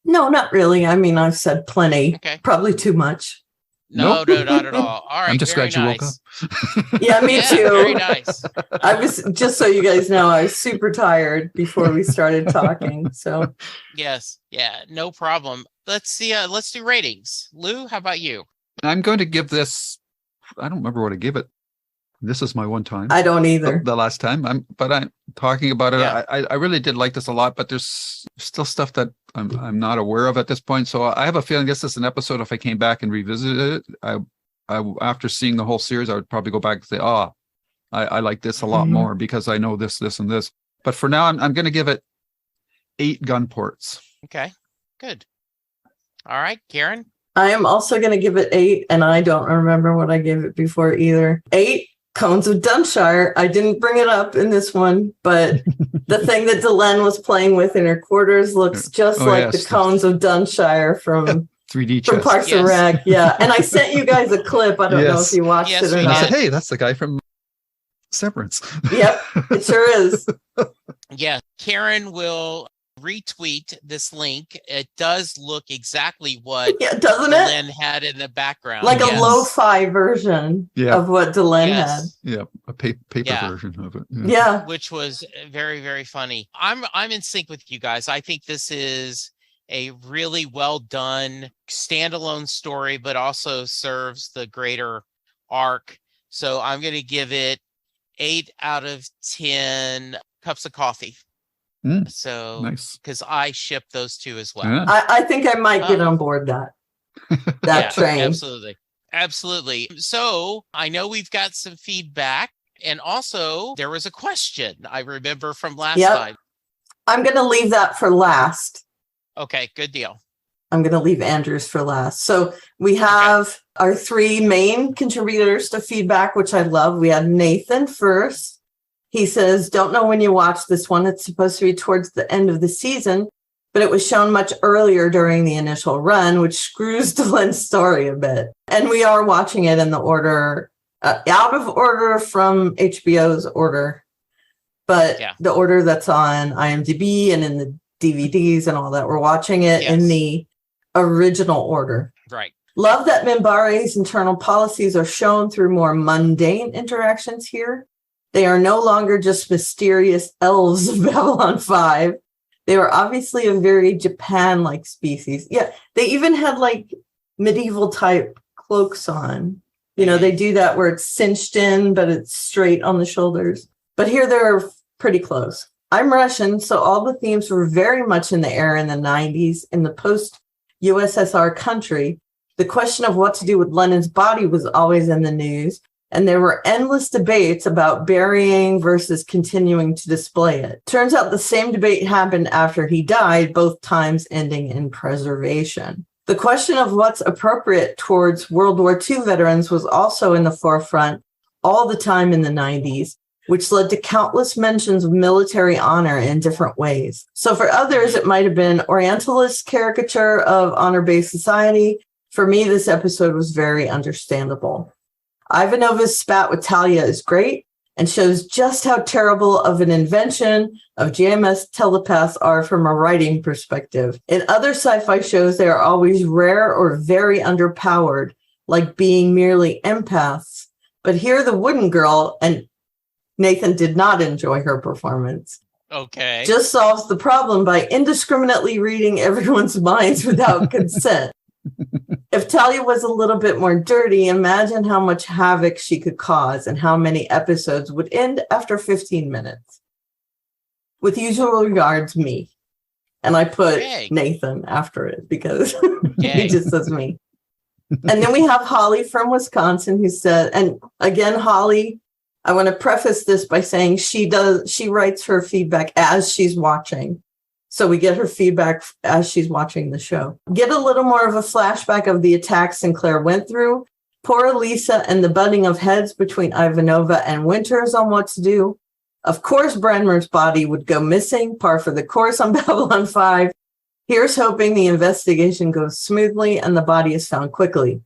No, not really. I mean, I've said plenty. Okay. Probably too much. No, not at all. All right. I'm just glad you woke up. Yeah, me too. Very nice. I was, just so you guys know, I was super tired before we started talking. So yes. Yeah, no problem. Let's see. Let's do ratings. Lou, how about you? I'm going to give this, I don't remember what I give it. This is my one time. I don't either. The last time. I'm talking about it. Yeah. I really did like this a lot, but there's still stuff that I'm not aware of at this point. So I have a feeling this is an episode. If I came back and revisited it, I after seeing the whole series, I would probably go back and say, I like this a lot more because I know this, and this. But for now, I'm going to give it 8 gun ports. Okay, good. All right, Karen. I am also going to give it 8, and I don't remember what I gave it before either. 8 cones of Dunshire. I didn't bring it up in this one, but the thing that Delenn was playing with in her quarters looks just like the cones of Dunshire from 3D from Parks and Rec. Yeah, and I sent you guys a clip. I don't know if you watched it or I not. said, hey, that's the guy from Severance. Yep, it sure is. Yeah, Karen will retweet this link. It does look exactly what doesn't Delenn it? had in the background. Like a lo-fi version of what Delenn had. Yeah, a paper version of it. Yeah. Which was very, very funny. I'm in sync with you guys. I think this is a really well done standalone story, but also serves the greater arc. So I'm going to give it 8 out of 10 cups of coffee. So nice, because I ship those 2 as well. Yeah. I think I might get on board that train. Absolutely. So I know we've got some feedback, and also there was a question I remember from last time. I'm going to leave that for last. Okay, good deal. I'm going to leave Andrew's for last. So we have our 3 main contributors to feedback, which I love. We had Nathan first. He says, don't know when you watch this one. It's supposed to be towards the end of the season, but it was shown much earlier during the initial run, which screws Delenn's story a bit. And we are watching it in the order, out of order from HBO's order, but the order that's on IMDb and in the DVDs and all that. We're watching it in the original order. Right. Love that Minbari's internal policies are shown through more mundane interactions here. They are no longer just mysterious elves of Babylon 5. They were obviously a very Japan-like species. Yeah, they even had like medieval type cloaks on. You know, they do that where it's cinched in, but it's straight on the shoulders. But here they're pretty close. I'm Russian, so all the themes were very much in the air in the 90s in the post-USSR country. The question of what to do with Lenin's body was always in the news. and there were endless debates about burying versus continuing to display it. Turns out the same debate happened after he died, both times ending in preservation. The question of what's appropriate towards World War II veterans was also in the forefront all the time in the 90s, which led to countless mentions of military honor in different ways. So for others, it might have been Orientalist caricature of honor-based society. For me, this episode was very understandable. Ivanova's spat with Talia is great and shows just how terrible of an invention of GMS telepaths are from a writing perspective. In other sci-fi shows, they are always rare or very underpowered, like being merely empaths. But here the wooden girl, and Nathan did not enjoy her performance, Okay. just solves the problem by indiscriminately reading everyone's minds without consent. If Talia was a little bit more dirty, imagine how much havoc she could cause and how many episodes would end after 15 minutes. With usual regards, me. And I put Nathan after it because he just says me. And then we have Holly from Wisconsin who said, and again, Holly, I want to preface this by saying she writes her feedback as she's watching. So we get her feedback as she's watching the show. Get a little more of a flashback of the attacks Sinclair went through. Poor Lisa and the butting of heads between Ivanova and Winters on what to do. Of course, Brenmer's body would go missing, par for the course on Babylon 5. Here's hoping the investigation goes smoothly and the body is found quickly.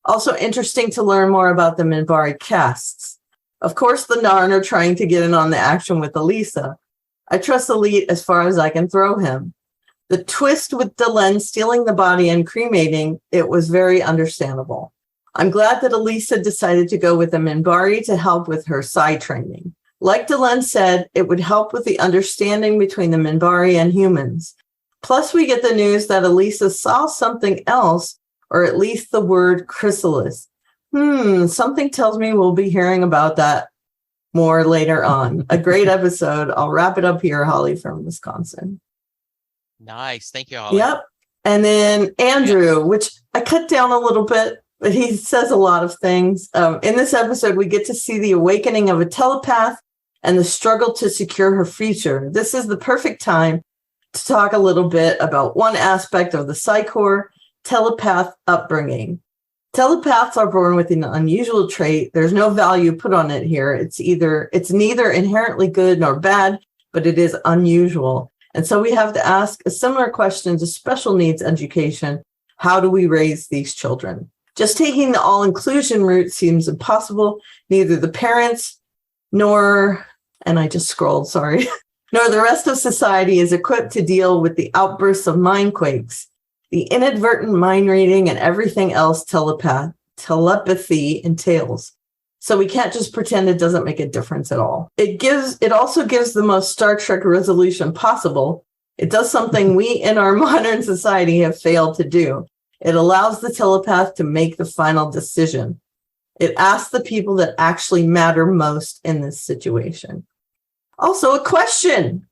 Also interesting to learn more about the Minbari casts. Of course, the Narn are trying to get in on the action with Elisa. I trust Elite as far as I can throw him. The twist with Delenn stealing the body and cremating it was very understandable. I'm glad that Elisa decided to go with the Minbari to help with her psi training. Like Delenn said, it would help with the understanding between the Minbari and humans. Plus, we get the news that Elisa saw something else, or at least the word chrysalis. Something tells me we'll be hearing about that more later on. A great episode. I'll wrap it up here, Holly from Wisconsin. Nice. Thank you, Holly. Yep. And then Andrew, which I cut down a little bit, but he says a lot of things. In this episode, we get to see the awakening of a telepath and the struggle to secure her future. This is the perfect time to talk a little bit about one aspect of the Psychor, telepath upbringing. Telepaths are born with an unusual trait. There's no value put on it here. It's neither inherently good nor bad, but it is unusual. And so we have to ask a similar question to special needs education. How do we raise these children? Just taking the all-inclusion route seems impossible. Neither the parents nor the rest of society is equipped to deal with the outbursts of mind quakes, the inadvertent mind reading, and everything else telepathy entails. So we can't just pretend it doesn't make a difference at all. It also gives the most Star Trek resolution possible. It does something we in our modern society have failed to do. It allows the telepath to make the final decision. It asks the people that actually matter most in this situation. Also, a question.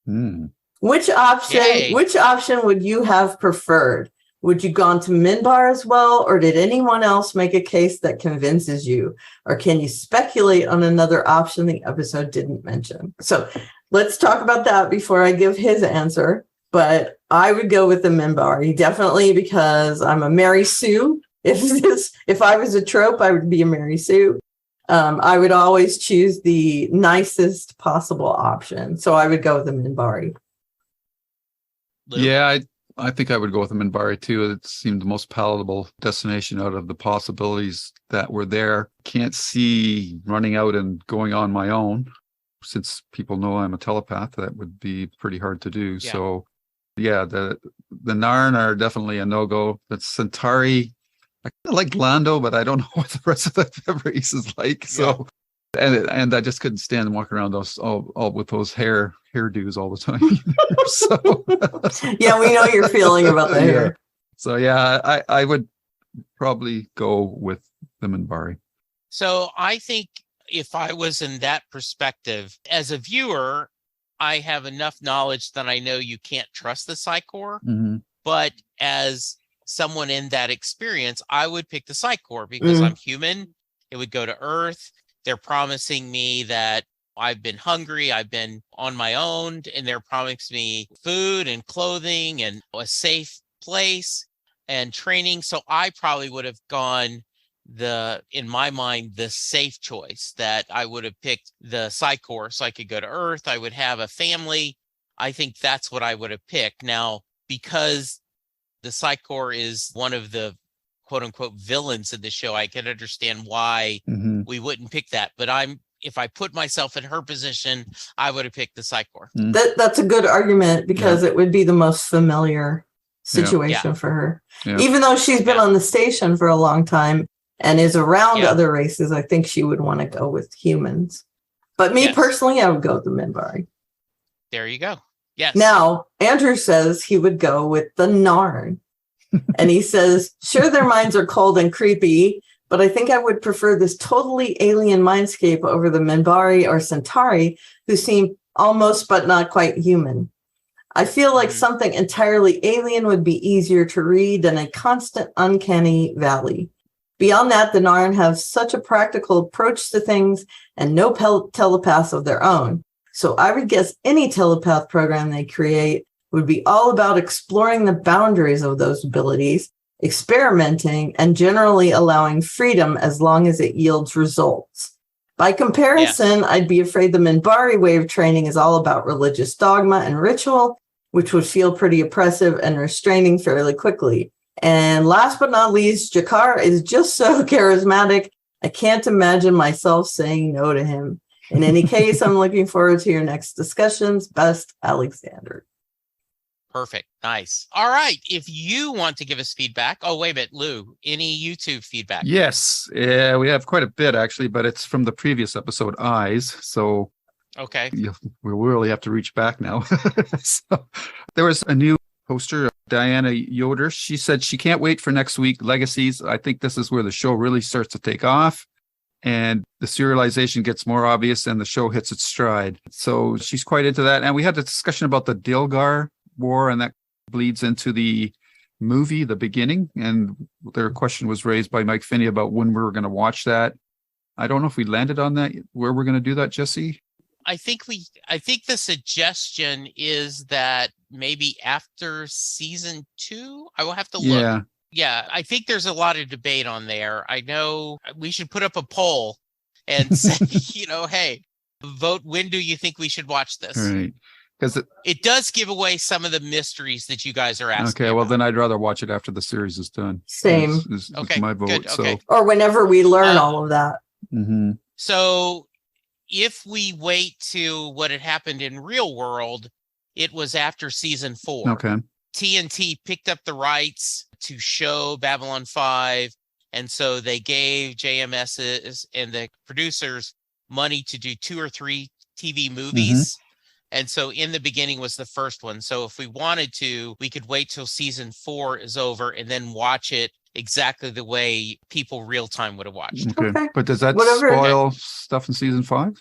Which option would you have preferred? Would you gone to Minbar as well, or did anyone else make a case that convinces you? Or can you speculate on another option the episode didn't mention? So let's talk about that before I give his answer. But I would go with the Minbari, definitely, because I'm a Mary Sue. If I was a trope, I would be a Mary Sue. I would always choose the nicest possible option. So I would go with the Minbari. Yeah, I think I would go with the Minbari too. It seemed the most palatable destination out of the possibilities that were there. Can't see running out and going on my own. Since people know I'm a telepath, that would be pretty hard to do. Yeah. So yeah, the Narn are definitely a no-go. The Centauri, I like Lando, but I don't know what the rest of the race is like. So, and I just couldn't stand walking around those all with those hairdos all the time. So yeah, we know you're feeling about the hair. So yeah, I would probably go with the Minbari. So I think if I was in that perspective, as a viewer, I have enough knowledge that I know you can't trust the Psychor. Mm-hmm. But as someone in that experience, I would pick the Psychor because I'm human It would go to Earth. They're promising me that I've been hungry, I've been on my own, and they're promising me food and clothing and a safe place and training. So I probably would have gone in my mind, the safe choice, that I would have picked the Psychor so I could go to Earth. I would have a family. I think that's what I would have picked. Now, because the Psychor is one of the quote unquote villains of the show, I can understand why we wouldn't pick that. But if I put myself in her position, I would have picked the Psychor. That's a good argument because it would be the most familiar situation for her. Yeah. Even though she's been on the station for a long time and is around other races, I think she would want to go with humans. But me personally, I would go with the Minbari. There you go. Yes. Now, Andrew says he would go with the Narn. And he says, sure, their minds are cold and creepy, but I think I would prefer this totally alien mindscape over the Minbari or Centauri, who seem almost but not quite human. I feel like something entirely alien would be easier to read than a constant uncanny valley. Beyond that, the Narn have such a practical approach to things and no telepaths of their own. So I would guess any telepath program they create would be all about exploring the boundaries of those abilities, experimenting, and generally allowing freedom as long as it yields results. By comparison, I'd be afraid the Minbari way of training is all about religious dogma and ritual, which would feel pretty oppressive and restraining fairly quickly. And last but not least, Jakar is just so charismatic, I can't imagine myself saying no to him. In any case, I'm looking forward to your next discussions. Best, Alexander. Perfect. Nice. All right. If you want to give us feedback. Oh, wait a minute, Lou, any YouTube feedback? Yes. Yeah, we have quite a bit, actually, but it's from the previous episode, Eyes. So okay, we really have to reach back now. So, there was a new poster, Diana Yoder. She said she can't wait for next week, Legacies. I think this is where the show really starts to take off and the serialization gets more obvious and the show hits its stride. So she's quite into that. And we had a discussion about the Dilgar War, and that bleeds into the movie, the beginning. And their question was raised by Mike Finney about when we were going to watch that. I don't know if we landed on that, where we're going to do that, Jesse. I think the suggestion is that maybe after season 2, I will have to look. Yeah, I think there's a lot of debate on there. I know we should put up a poll and say, hey, vote, when do you think we should watch this? Right. Because it does give away some of the mysteries that you guys are asking. Okay, well, then I'd rather watch it after the series is done. Same. Is my vote. Good, okay. Or whenever we learn all of that. Mm-hmm. So if we wait to what had happened in real world, it was after season 4. Okay. TNT picked up the rights to show Babylon 5, and so they gave JMS's and the producers money to do 2 or 3 TV movies. And so in the beginning was the first one. So if we wanted to, we could wait till season 4 is over and then watch it exactly the way people real time would have watched. Okay. But does that spoil stuff in season 5?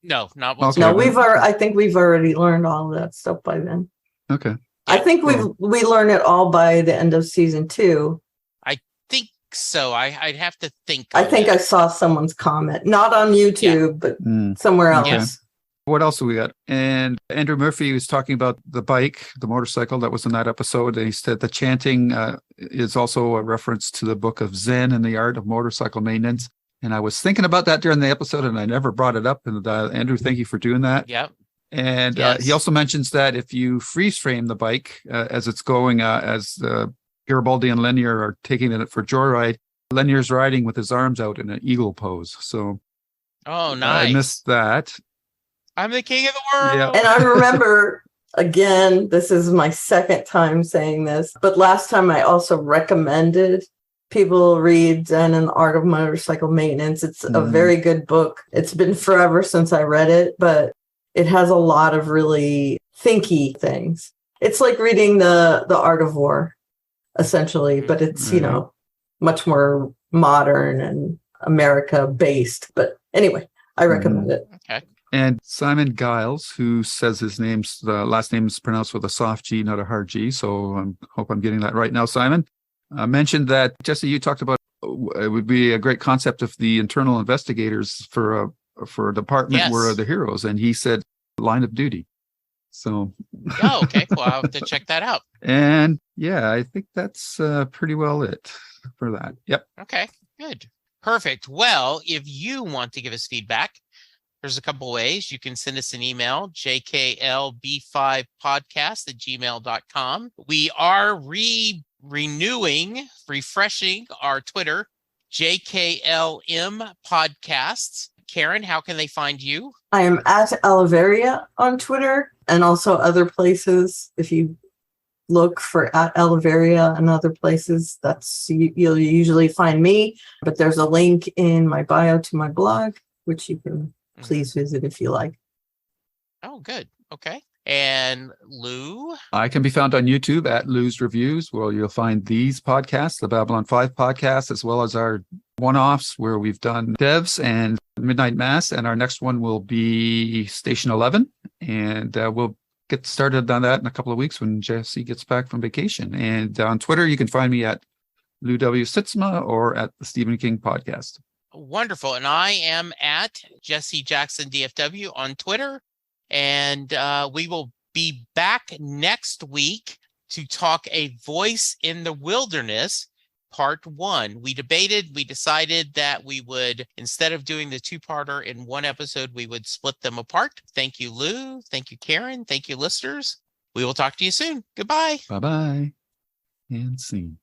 No, not Okay. No, I think we've already learned all of that stuff by then. Okay. I think we learn it all by the end of season 2. I think so. I'd have to think. I think I saw someone's comment, not on YouTube, but somewhere else. Yes. What else have we got? And Andrew Murphy was talking about the bike, the motorcycle that was in that episode. And he said the chanting is also a reference to the book of Zen and the art of motorcycle maintenance. And I was thinking about that during the episode and I never brought it up. And Andrew, thank you for doing that. Yep. And he also mentions that if you freeze frame the bike as it's going, as Garibaldi and Lenier are taking it for joyride, Lenier's riding with his arms out in an eagle pose. So, oh, nice. I missed that. I'm the king of the world. Yeah. And I remember, again, this is my second time saying this, but last time I also recommended people read Zen and the Art of Motorcycle Maintenance. It's a very good book. It's been forever since I read it, but it has a lot of really thinky things. It's like reading the Art of War, essentially, but it's, much more modern and America-based. But anyway, I recommend it. Okay. And Simon Giles, who says the last name is pronounced with a soft G, not a hard G. So I hope I'm getting that right now, Simon. Mentioned that, Jesse, you talked about it would be a great concept if the internal investigators for a department were Yes. the heroes. And he said line of duty. So, Oh, okay. Well, I'll have to check that out. and yeah, I think that's pretty well it for that. Yep. Okay, good. Perfect. Well, if you want to give us feedback, there's a couple ways. You can send us an email, jklb5podcast@gmail.com. We are refreshing our Twitter, JKLM Podcasts. Karen, how can they find you? I am at Oliveria on Twitter and also other places. If you look for at Oliveria and other places, you'll usually find me. But there's a link in my bio to my blog, which you can please visit if you like. Oh, good. Okay. And Lou? I can be found on YouTube at Lou's Reviews, where you'll find these podcasts, the Babylon 5 podcast, as well as our one-offs where we've done Devs and Midnight Mass. And our next one will be Station 11. And we'll get started on that in a couple of weeks when Jesse gets back from vacation. And on Twitter, you can find me at Lou W. Sitzma or at the Stephen King Podcast. Wonderful. And I am at Jesse Jackson DFW on Twitter. And we will be back next week to talk A Voice in the Wilderness, Part 1. We decided that we would, instead of doing the two-parter in one episode, we would split them apart. Thank you, Lou. Thank you, Karen. Thank you, listeners. We will talk to you soon. Goodbye. Bye-bye. And scene.